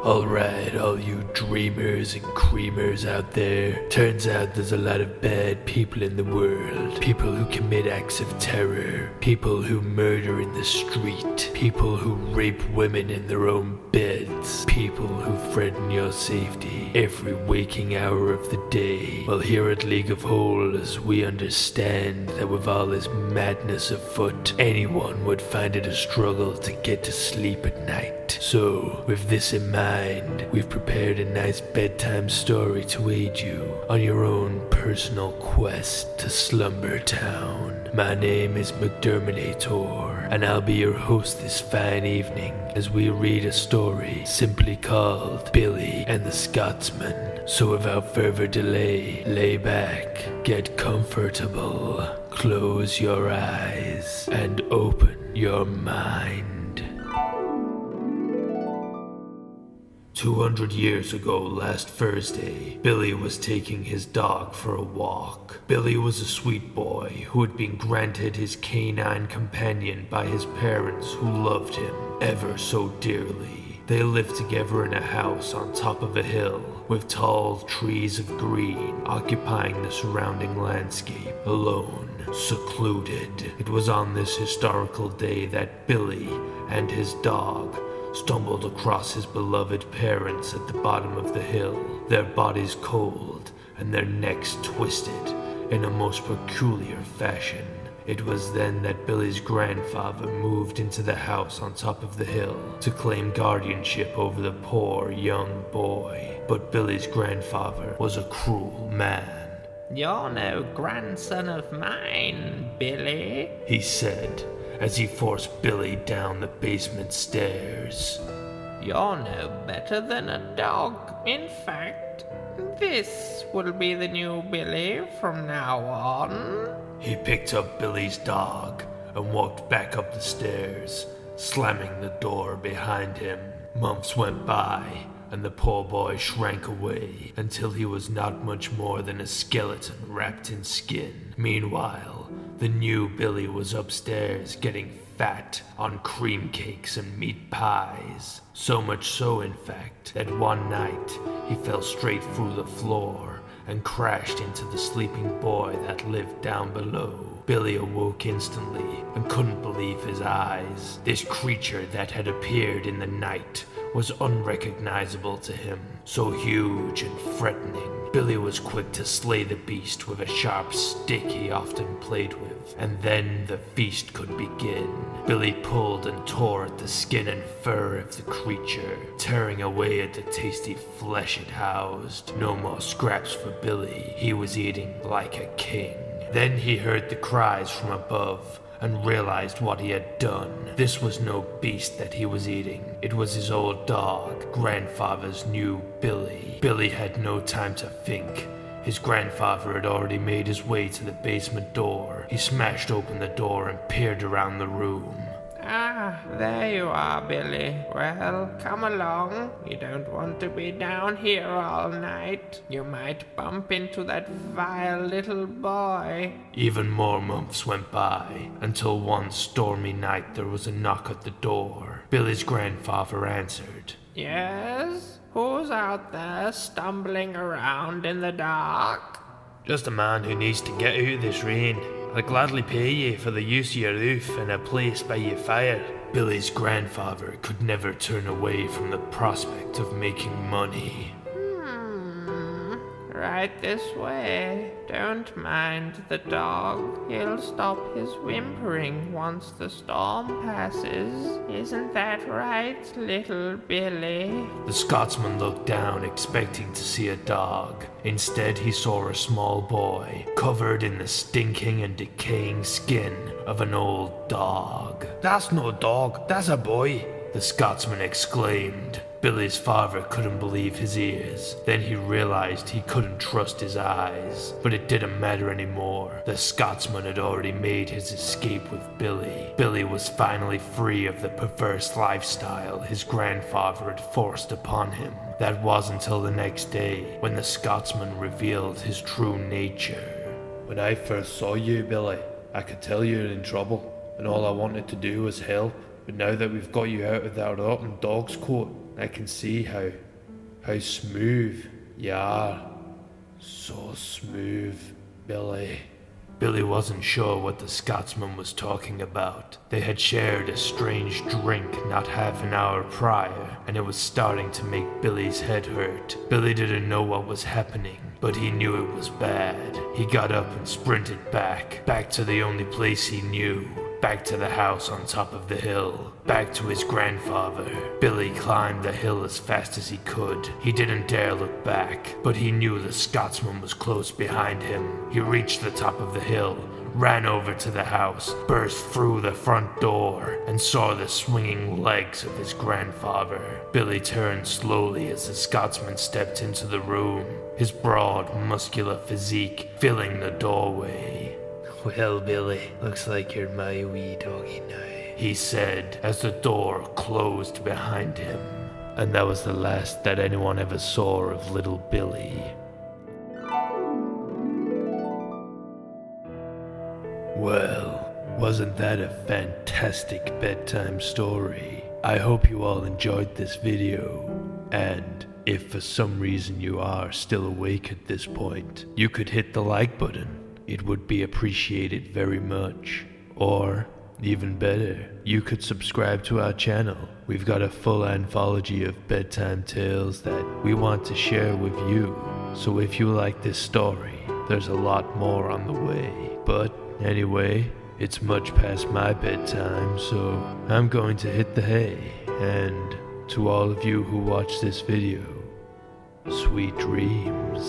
Alright, all you dreamers and creamers out there. Turns out there's a lot of bad people in the world. People who commit acts of terror. People who murder in the street. People who rape women in their own beds. People who threaten your safety every waking hour of the day. Well, here at League of Holes, we understand that with all this madness afoot, anyone would find it a struggle to get to sleep at night. So, with this in mind, we've prepared a nice bedtime story to aid you on your own personal quest to Slumber Town. My name is McDerminator, and I'll be your host this fine evening as we read a story simply called Billy and the Scotsman. So without further delay, lay back, get comfortable, close your eyes, and open your mind. 200 years ago last Thursday, Billy was taking his dog for a walk. Billy was a sweet boy who had been granted his canine companion by his parents who loved him ever so dearly. They lived together in a house on top of a hill, with tall trees of green occupying the surrounding landscape, alone, secluded. It was on this historical day that Billy and his dog stumbled across his beloved parents at the bottom of the hill, their bodies cold and their necks twisted in a most peculiar fashion. It was then that Billy's grandfather moved into the house on top of the hill to claim guardianship over the poor young boy. But Billy's grandfather was a cruel man. "You're no grandson of mine, Billy," he said, as he forced Billy down the basement stairs. "You're no better than a dog. In fact, this will be the new Billy from now on." He picked up Billy's dog and walked back up the stairs, slamming the door behind him. Months went by, and the poor boy shrank away until he was not much more than a skeleton wrapped in skin. Meanwhile, the new Billy was upstairs getting fat on cream cakes and meat pies. So much so, in fact, that one night he fell straight through the floor and crashed into the sleeping boy that lived down below. Billy awoke instantly and couldn't believe his eyes. This creature that had appeared in the night was unrecognizable to him, so huge and threatening. Billy was quick to slay the beast with a sharp stick he often played with, and then the feast could begin. Billy pulled and tore at the skin and fur of the creature, tearing away at the tasty flesh it housed. No more scraps for Billy. He was eating like a king. Then he heard the cries from above and realized what he had done. This was no beast that he was eating. It was his old dog, grandfather's new Billy. Billy had no time to think. His grandfather had already made his way to the basement door. He smashed open the door and peered around the room. "Ah, there you are, Billy. Well, come along. You don't want to be down here all night. You might bump into that vile little boy." Even more months went by, until one stormy night there was a knock at the door. Billy's grandfather answered. "Yes? Who's out there stumbling around in the dark?" "Just a man who needs to get out of this rain. I'd gladly pay you for the use of your roof and a place by your fire." Billy's grandfather could never turn away from the prospect of making money. Right this way. Don't mind the dog. He'll stop his whimpering once the storm passes. Isn't that right, little Billy?" The Scotsman looked down, expecting to see a dog. Instead, he saw a small boy, covered in the stinking and decaying skin of an old dog. "That's no dog, that's a boy," the Scotsman exclaimed. Billy's father couldn't believe his ears. Then he realized he couldn't trust his eyes. But it didn't matter anymore. The Scotsman had already made his escape with Billy. Billy was finally free of the perverse lifestyle his grandfather had forced upon him. That wasn't until the next day, when the Scotsman revealed his true nature. "When I first saw you, Billy, I could tell you were in trouble, and all I wanted to do was help. But now that we've got you out of that rotten dog's coat, I can see how smooth you are. So smooth, Billy. Billy wasn't sure what the Scotsman was talking about. They had shared a strange drink not half an hour prior, and it was starting to make Billy's head hurt. Billy didn't know what was happening, but he knew it was bad. He got up and sprinted back to the only place he knew. Back to the house on top of the hill. Back to his grandfather. Billy climbed the hill as fast as he could. He didn't dare look back, but he knew the Scotsman was close behind him. He reached the top of the hill, ran over to the house, burst through the front door, and saw the swinging legs of his grandfather. Billy turned slowly as the Scotsman stepped into the room, his broad, muscular physique filling the doorway. Well, Billy, looks like you're my wee doggy now, he said as the door closed behind him. And that was the last that anyone ever saw of little Billy. Well, wasn't that a fantastic bedtime story? I hope you all enjoyed this video, and if for some reason you are still awake at this point, you could hit the like button. It would be appreciated very much. Or, even better, you could subscribe to our channel. We've got a full anthology of bedtime tales that we want to share with you. So if you like this story, there's a lot more on the way. But anyway, it's much past my bedtime, so I'm going to hit the hay. And to all of you who watch this video, sweet dreams.